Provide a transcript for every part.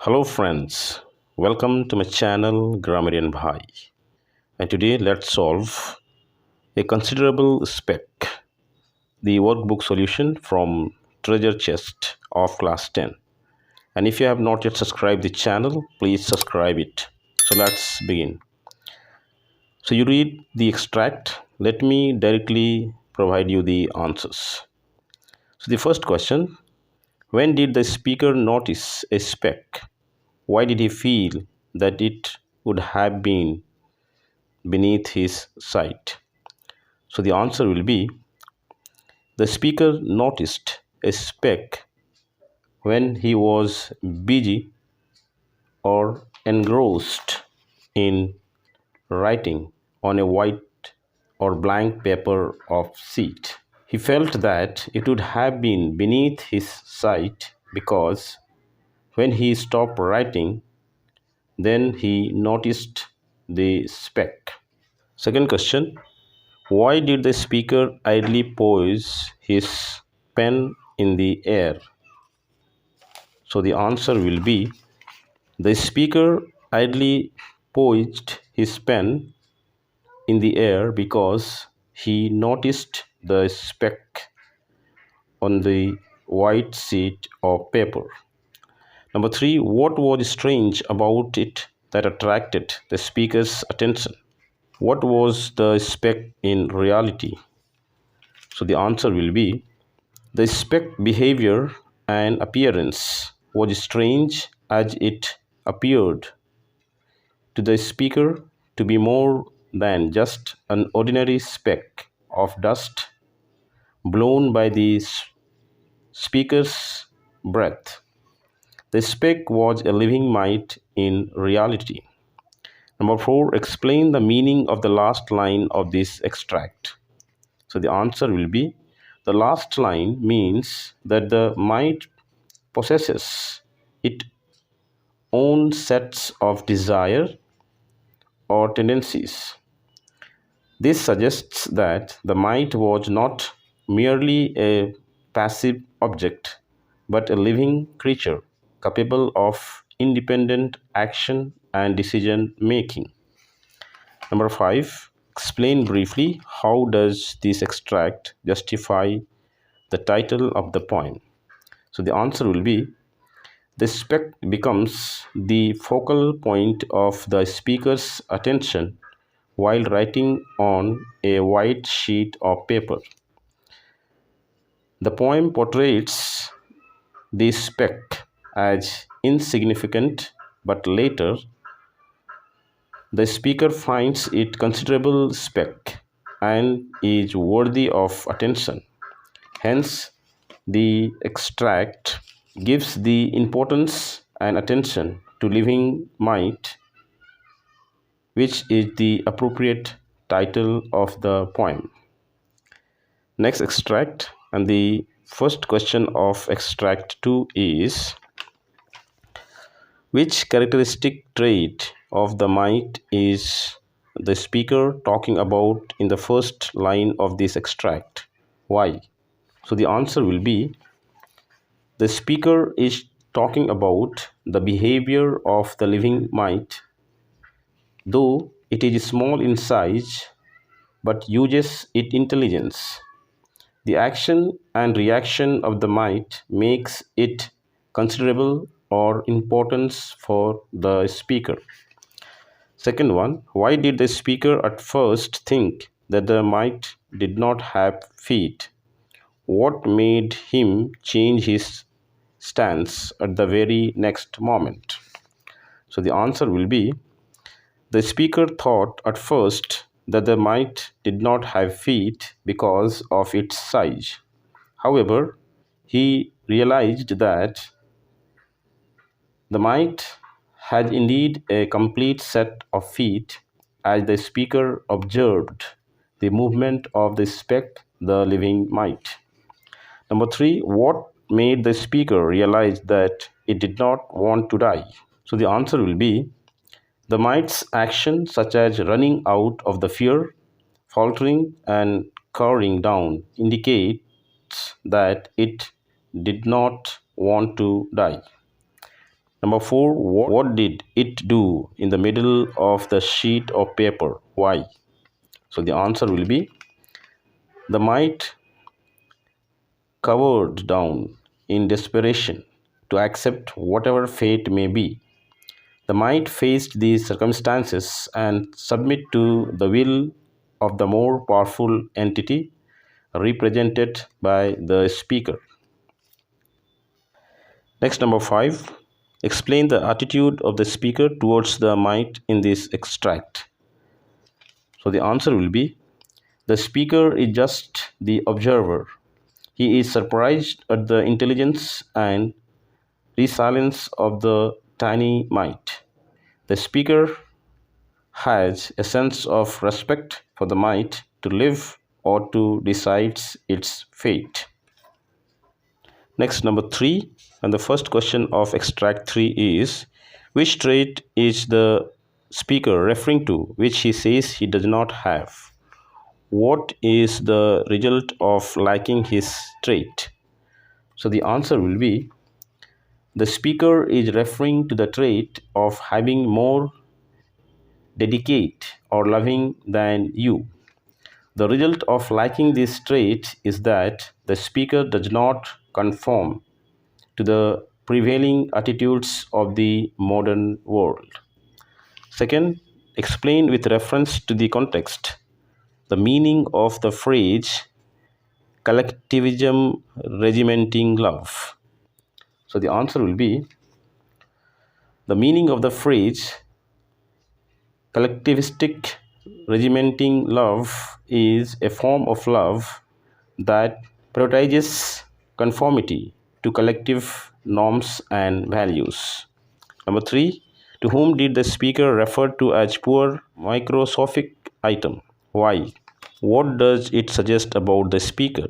Hello friends, welcome to my channel Grammarian Bhai, and today let's solve a considerable Speck, the workbook solution from treasure chest of class 10. And if you have not yet subscribed the channel, please subscribe it. So let's begin. So you read the extract, let me directly provide you the answers. So the first question, when did the speaker notice a speck? Why did he feel that it would have been beneath his sight? So the answer will be the speaker noticed a speck when he was busy or engrossed in writing on a white or blank paper of sheet. He felt that it would have been beneath his sight because when he stopped writing, then he noticed the speck. Second question, why did the speaker idly poise his pen in the air? So the answer will be the speaker idly poised his pen in the air because he noticed the speck on the white sheet of paper. Number three, what was strange about it that attracted the speaker's attention? What was the speck in reality? So the answer will be the speck behavior and appearance was strange as it appeared to the speaker to be more than just an ordinary speck of dust blown by the speaker's breath. The speck was a living mite in reality. Number four, explain the meaning of the last line of this extract. So the answer will be the last line means that the mite possesses its own sets of desire or tendencies. This suggests that the mite was not merely a passive object, but a living creature capable of independent action and decision making. Number five, explain briefly how does this extract justify the title of the poem. So the answer will be the speck becomes the focal point of the speaker's attention while writing on a white sheet of paper. The poem portrays the speck as insignificant, but later the speaker finds it considerable speck and is worthy of attention. Hence, the extract gives the importance and attention to living mite, which is the appropriate title of the poem. Next extract, and the first question of extract 2 is, which characteristic trait of the mite is the speaker talking about in the first line of this extract? Why? So the answer will be the speaker is talking about the behavior of the living mite, though it is small in size but uses its intelligence. The action and reaction of the mite makes it considerable or importance for the speaker. Second one, why did the speaker at first think that the mite did not have feet? What made him change his stance at the very next moment? So the answer will be the speaker thought at first that the mite did not have feet because of its size. However, he realized that the mite had indeed a complete set of feet as the speaker observed the movement of the speck, the living mite. Number three, what made the speaker realize that it did not want to die? So the answer will be the mite's action, such as running out of the fear, faltering, and cowering down, indicates that it did not want to die. Number 4, what did it do in the middle of the sheet of paper? Why? So the answer will be the mite cowered down in desperation to accept whatever fate may be. The mite faced these circumstances and submit to the will of the more powerful entity represented by the speaker. Next, number 5. Explain the attitude of the speaker towards the mite in this extract. So the answer will be the speaker is just the observer. He is surprised at the intelligence and resilience of the tiny mite. The speaker has a sense of respect for the mite to live or to decide its fate. Next, number 3, and the first question of extract 3 is, which trait is the speaker referring to which he says he does not have? What is the result of liking his trait? So the answer will be, the speaker is referring to the trait of having more dedicate or loving than you. The result of liking this trait is that the speaker does not conform to the prevailing attitudes of the modern world. Second, explain with reference to the context the meaning of the phrase collectivism regimenting love. So the answer will be, the meaning of the phrase collectivistic regimenting love is a form of love that prioritizes conformity to collective norms and values. Number 3, to whom did the speaker refer to as poor microscopic item? Why? What does it suggest about the speaker?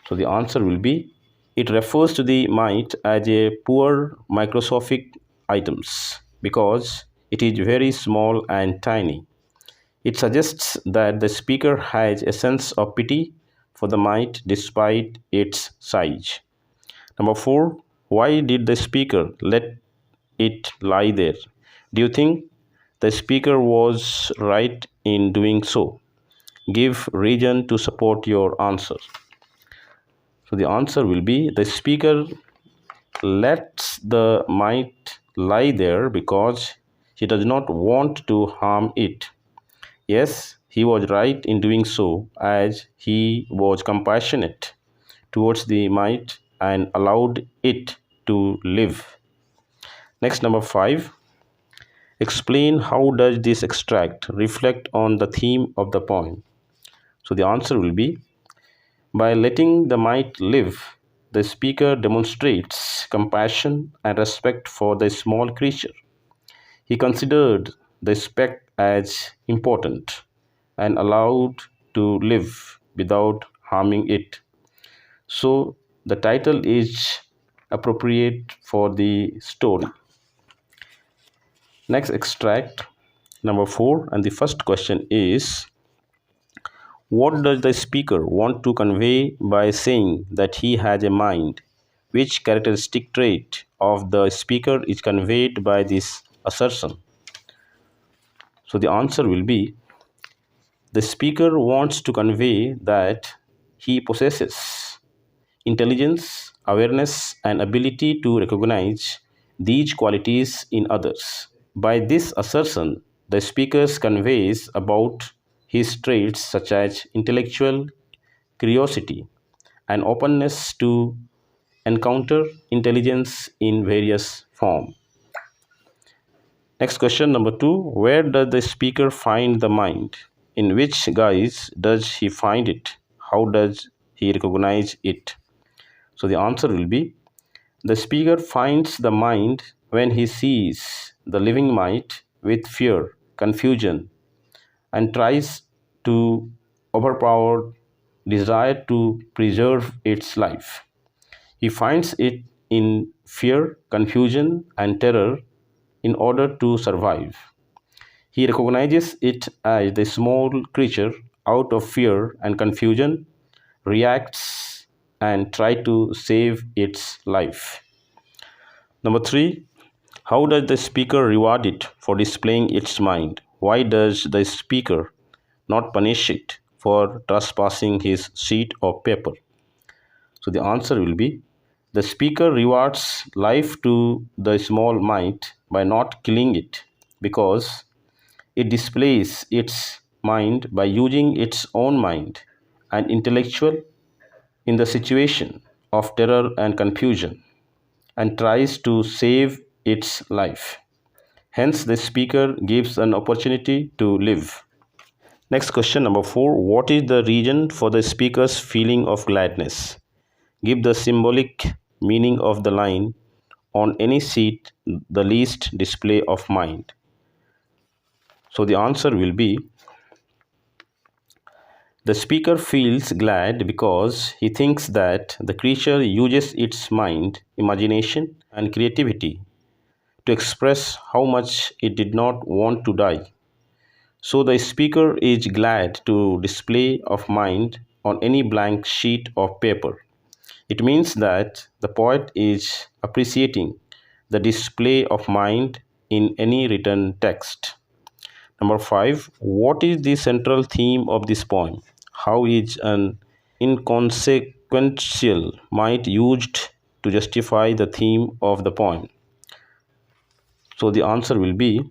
So the answer will be, it refers to the mite as a poor microscopic items because it is very small and tiny. It suggests that the speaker has a sense of pity for the mite despite its size. Number 4, why did the speaker let it lie there? Do you think the speaker was right in doing so? Give reason to support your answer. So the answer will be, the speaker lets the mite lie there because he does not want to harm it. Yes, he was right in doing so, as he was compassionate towards the mite and allowed it to live. Next, number 5. Explain how does this extract reflect on the theme of the poem. So the answer will be, by letting the mite live, the speaker demonstrates compassion and respect for the small creature. He considered the speck as important and allowed to live without harming it. So the title is appropriate for the story. Next extract, number 4, and the first question is, what does the speaker want to convey by saying that he has a mind? Which characteristic trait of the speaker is conveyed by this assertion? So the answer will be, the speaker wants to convey that he possesses intelligence, awareness, and ability to recognize these qualities in others. By this assertion, the speaker conveys about his traits such as intellectual curiosity and openness to encounter intelligence in various forms. Next question, number 2. Where does the speaker find the mind? In which guise does he find it? How does he recognize it? So the answer will be, the speaker finds the mind when he sees the living mite with fear, confusion, and tries to overpower desire to preserve its life. He finds it in fear, confusion, and terror in order to survive. He recognizes it as the small creature out of fear and confusion reacts and try to save its life. Number 3, how does the speaker reward it for displaying its mind? Why does the speaker not punish it for trespassing his sheet of paper? So the answer will be the speaker rewards life to the small mite by not killing it because it displays its mind by using its own mind and intellectual in the situation of terror and confusion and tries to save its life. Hence, the speaker gives an opportunity to live. Next question, number 4. What is the reason for the speaker's feeling of gladness? Give the symbolic meaning of the line on any seat the least display of mind. So the answer will be the speaker feels glad because he thinks that the creature uses its mind, imagination, and creativity to express how much it did not want to die. So the speaker is glad to display of mind on any blank sheet of paper. It means that the poet is appreciating the display of mind in any written text. Number 5. What is the central theme of this poem? How is an inconsequential mite used to justify the theme of the poem? So the answer will be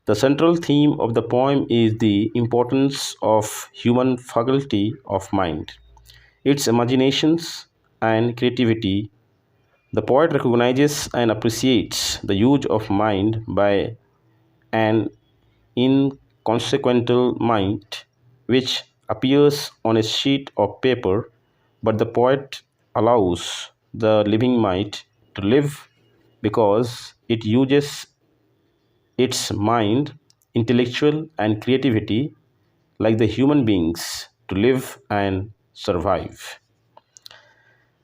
the central theme of the poem is the importance of human faculty of mind, its imaginations and creativity. The poet recognizes and appreciates the use of mind by an inconsequential mind which appears on a sheet of paper, but the poet allows the living mind to live because it uses its mind, intellectual, and creativity like the human beings to live and survive.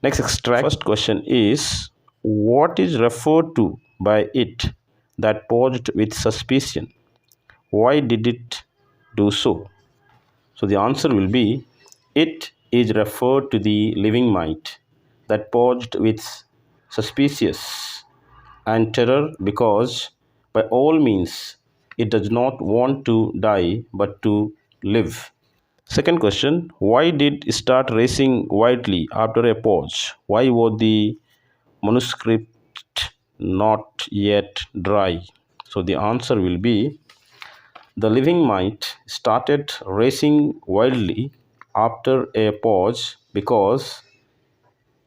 Next extract. First question is what is referred to by it that paused with suspicion? Why did it do so? So the answer will be it is referred to the living mind that paused with suspicious and terror because by all means it does not want to die but to live. Second question, why did it start racing wildly after a pause? Why was the manuscript not yet dry? So the answer will be the living mite started racing wildly after a pause because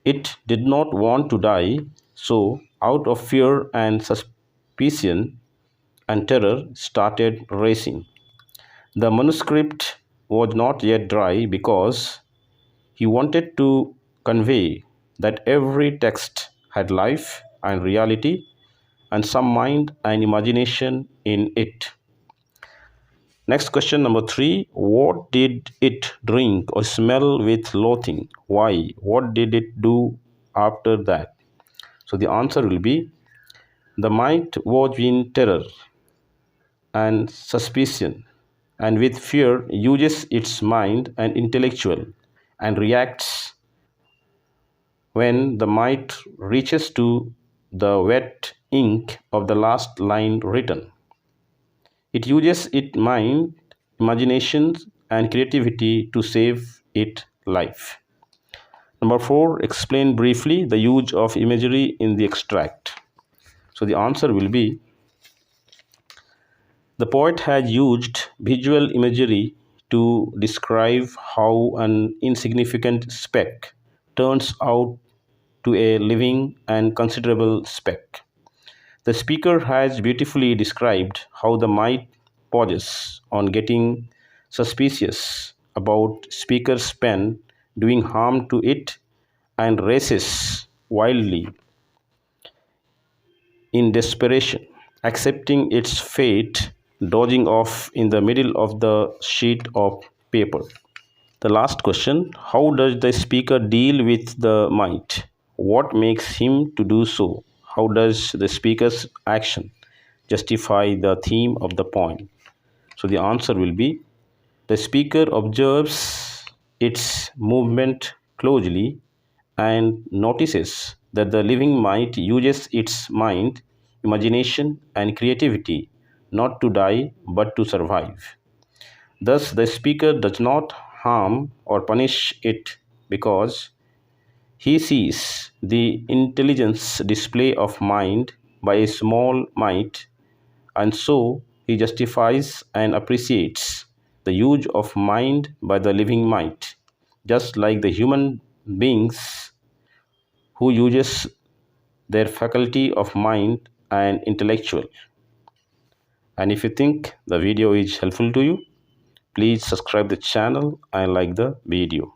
it did not want to die, so out of fear and suspicion and terror started racing. The manuscript was not yet dry because he wanted to convey that every text had life and reality and some mind and imagination in it. Next question number 3. What did it drink or smell with loathing? Why? What did it do after that? So the answer will be the mite was in terror and suspicion and with fear uses its mind and intellectual and reacts when the mite reaches to the wet ink of the last line written. It uses its mind, imagination, and creativity to save its life. Number 4, explain briefly the use of imagery in the extract. So the answer will be the poet has used visual imagery to describe how an insignificant speck turns out to a living and considerable speck. The speaker has beautifully described how the mite pauses on getting suspicious about speaker's pen doing harm to it and races wildly in desperation, accepting its fate, dodging off in the middle of the sheet of paper. The last question, how does the speaker deal with the mite? What makes him to do so? How does the speaker's action justify the theme of the poem? So the answer will be the speaker observes its movement closely and notices that the living mite uses its mind, imagination, and creativity not to die but to survive. Thus, the speaker does not harm or punish it because he sees the intelligence display of mind by a small mite, and so he justifies and appreciates the use of mind by the living mite, just like the human beings who uses their faculty of mind and intellectual. And if you think the video is helpful to you, please subscribe the channel and like the video.